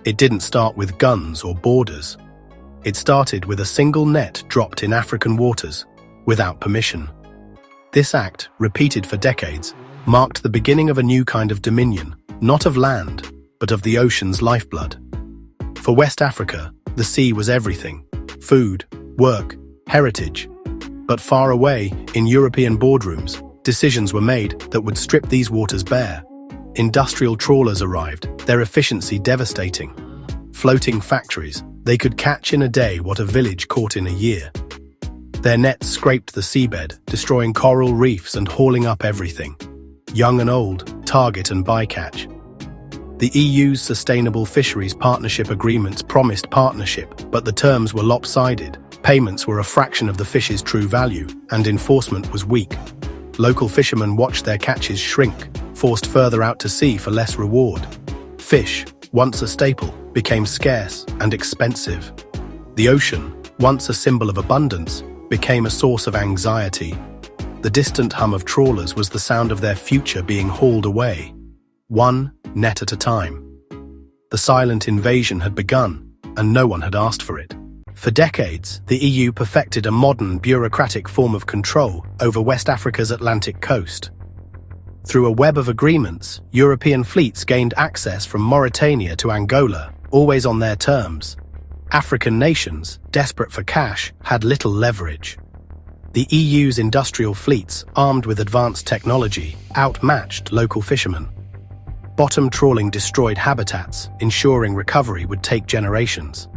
It didn't start with guns or borders. It started with a single net dropped in African waters, without permission. This act, repeated for decades, marked the beginning of a new kind of dominion, not of land, but of the ocean's lifeblood. For West Africa, the sea was everything: food, work, heritage. But far away, in European boardrooms, decisions were made that would strip these waters bare. Industrial trawlers arrived, their efficiency devastating. Floating factories, they could catch in a day what a village caught in a year. Their nets scraped the seabed, destroying coral reefs and hauling up everything. Young and old, target and bycatch. The EU's Sustainable Fisheries Partnership agreements promised partnership, but the terms were lopsided. Payments were a fraction of the fish's true value, and enforcement was weak. Local fishermen watched their catches shrink, forced further out to sea for less reward. Fish, once a staple, became scarce and expensive. The ocean, once a symbol of abundance, became a source of anxiety. The distant hum of trawlers was the sound of their future being hauled away, one net at a time. The silent invasion had begun, and no one had asked for it. For decades, the EU perfected a modern, bureaucratic form of control over West Africa's Atlantic coast. Through a web of agreements, European fleets gained access from Mauritania to Angola, always on their terms. African nations, desperate for cash, had little leverage. The EU's industrial fleets, armed with advanced technology, outmatched local fishermen. Bottom trawling destroyed habitats, ensuring recovery would take generations.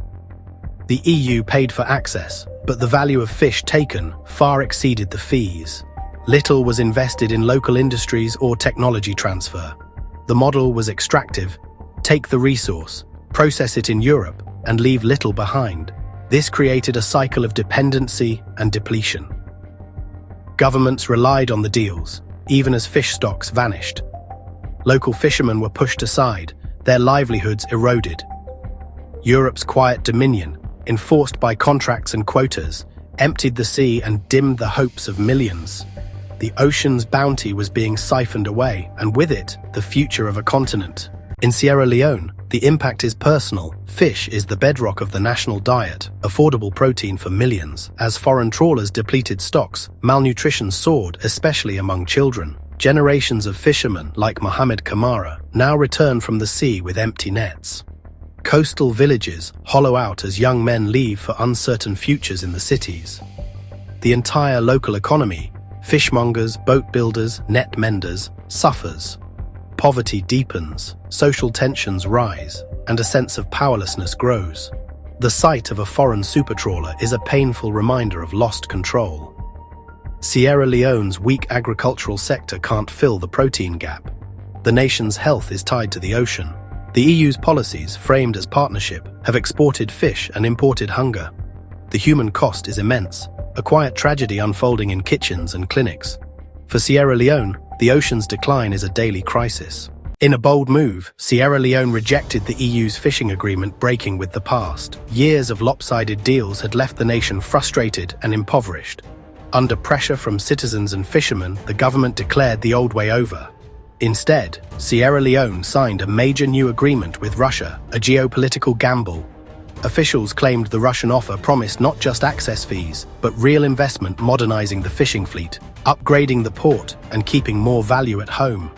The EU paid for access, but the value of fish taken far exceeded the fees. Little was invested in local industries or technology transfer. The model was extractive: take the resource, process it in Europe, and leave little behind. This created a cycle of dependency and depletion. Governments relied on the deals, even as fish stocks vanished. Local fishermen were pushed aside, their livelihoods eroded. Europe's quiet dominion, enforced by contracts and quotas, emptied the sea and dimmed the hopes of millions. The ocean's bounty was being siphoned away, and with it, the future of a continent. In Sierra Leone, the impact is personal. Fish is the bedrock of the national diet, affordable protein for millions. As foreign trawlers depleted stocks, malnutrition soared, especially among children. Generations of fishermen, like Mohamed Kamara, now return from the sea with empty nets. Coastal villages hollow out as young men leave for uncertain futures in the cities. The entire local economy, fishmongers, boat builders, net menders, suffers. Poverty deepens, social tensions rise, and a sense of powerlessness grows. The sight of a foreign supertrawler is a painful reminder of lost control. Sierra Leone's weak agricultural sector can't fill the protein gap. The nation's health is tied to the ocean. The EU's policies, framed as partnership, have exported fish and imported hunger. The human cost is immense, a quiet tragedy unfolding in kitchens and clinics. For Sierra Leone, the ocean's decline is a daily crisis. In a bold move, Sierra Leone rejected the EU's fishing agreement, breaking with the past. Years of lopsided deals had left the nation frustrated and impoverished. Under pressure from citizens and fishermen, the government declared the old way over. Instead, Sierra Leone signed a major new agreement with Russia, a geopolitical gamble. Officials claimed the Russian offer promised not just access fees, but real investment modernizing the fishing fleet, upgrading the port, and keeping more value at home.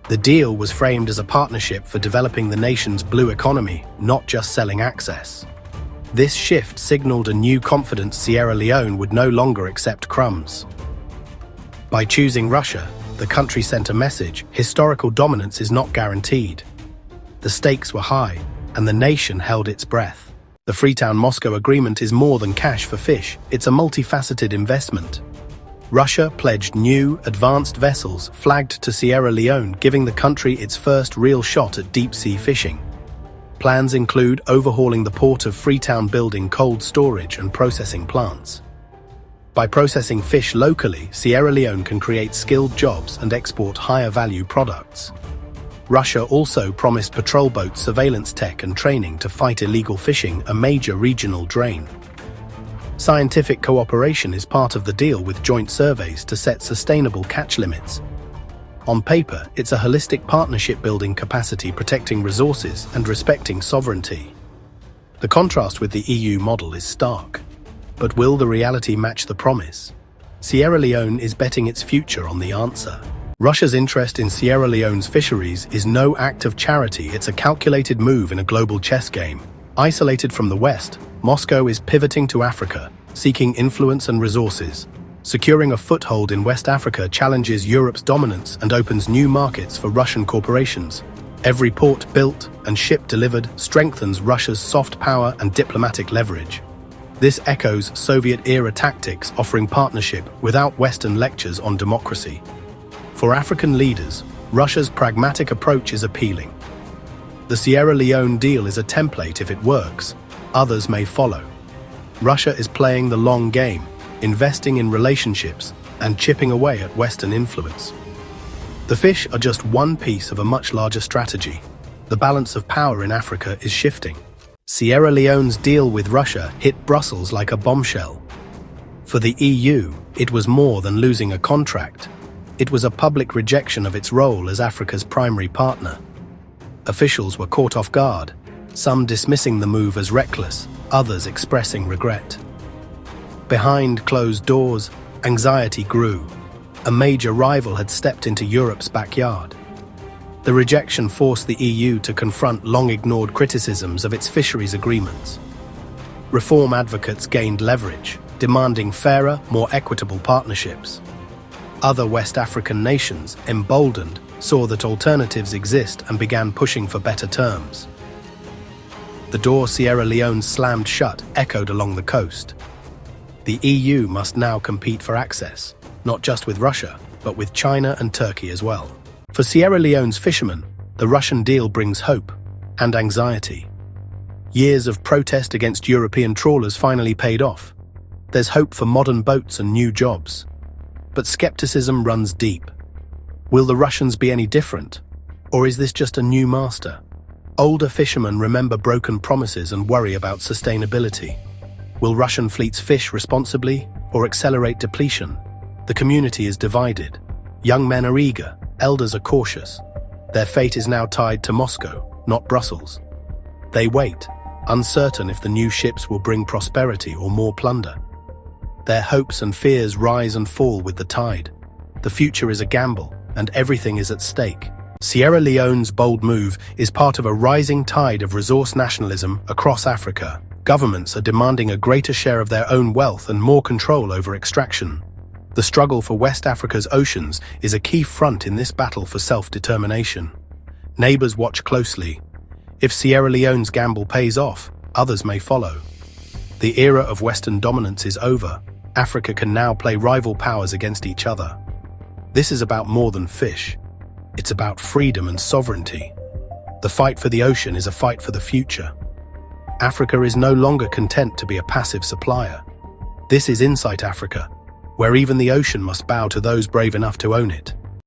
The deal was framed as a partnership for developing the nation's blue economy, not just selling access. This shift signaled a new confidence. Sierra Leone would no longer accept crumbs. By choosing Russia, the country sent a message: historical dominance is not guaranteed. The stakes were high, and the nation held its breath. The Freetown-Moscow Agreement is more than cash for fish, it's a multifaceted investment. Russia pledged new, advanced vessels flagged to Sierra Leone, giving the country its first real shot at deep-sea fishing. Plans include overhauling the port of Freetown, building cold storage and processing plants. By processing fish locally, Sierra Leone can create skilled jobs and export higher-value products. Russia also promised patrol boat surveillance tech and training to fight illegal fishing, a major regional drain. Scientific cooperation is part of the deal, with joint surveys to set sustainable catch limits. On paper, it's a holistic partnership building capacity, protecting resources and respecting sovereignty. The contrast with the EU model is stark. But will the reality match the promise? Sierra Leone is betting its future on the answer. Russia's interest in Sierra Leone's fisheries is no act of charity, it's a calculated move in a global chess game. Isolated from the West, Moscow is pivoting to Africa, seeking influence and resources. Securing a foothold in West Africa challenges Europe's dominance and opens new markets for Russian corporations. Every port built and ship delivered strengthens Russia's soft power and diplomatic leverage. This echoes Soviet-era tactics, offering partnership without Western lectures on democracy. For African leaders, Russia's pragmatic approach is appealing. The Sierra Leone deal is a template. If it works, others may follow. Russia is playing the long game, investing in relationships and chipping away at Western influence. The fish are just one piece of a much larger strategy. The balance of power in Africa is shifting. Sierra Leone's deal with Russia hit Brussels like a bombshell. For the EU, it was more than losing a contract. It was a public rejection of its role as Africa's primary partner. Officials were caught off guard, some dismissing the move as reckless, others expressing regret. Behind closed doors, anxiety grew. A major rival had stepped into Europe's backyard. The rejection forced the EU to confront long-ignored criticisms of its fisheries agreements. Reform advocates gained leverage, demanding fairer, more equitable partnerships. Other West African nations, emboldened, saw that alternatives exist and began pushing for better terms. The door Sierra Leone slammed shut echoed along the coast. The EU must now compete for access, not just with Russia, but with China and Turkey as well. For Sierra Leone's fishermen, the Russian deal brings hope and anxiety. Years of protest against European trawlers finally paid off. There's hope for modern boats and new jobs. But skepticism runs deep. Will the Russians be any different? Or is this just a new master? Older fishermen remember broken promises and worry about sustainability. Will Russian fleets fish responsibly or accelerate depletion? The community is divided. Young men are eager, elders are cautious. Their fate is now tied to Moscow, not Brussels. They wait, uncertain if the new ships will bring prosperity or more plunder. Their hopes and fears rise and fall with the tide. The future is a gamble, and everything is at stake. Sierra Leone's bold move is part of a rising tide of resource nationalism across Africa. Governments are demanding a greater share of their own wealth and more control over extraction. The struggle for West Africa's oceans is a key front in this battle for self-determination. Neighbors watch closely. If Sierra Leone's gamble pays off, others may follow. The era of Western dominance is over. Africa can now play rival powers against each other. This is about more than fish. It's about freedom and sovereignty. The fight for the ocean is a fight for the future. Africa is no longer content to be a passive supplier. This is Insight Africa, where even the ocean must bow to those brave enough to own it.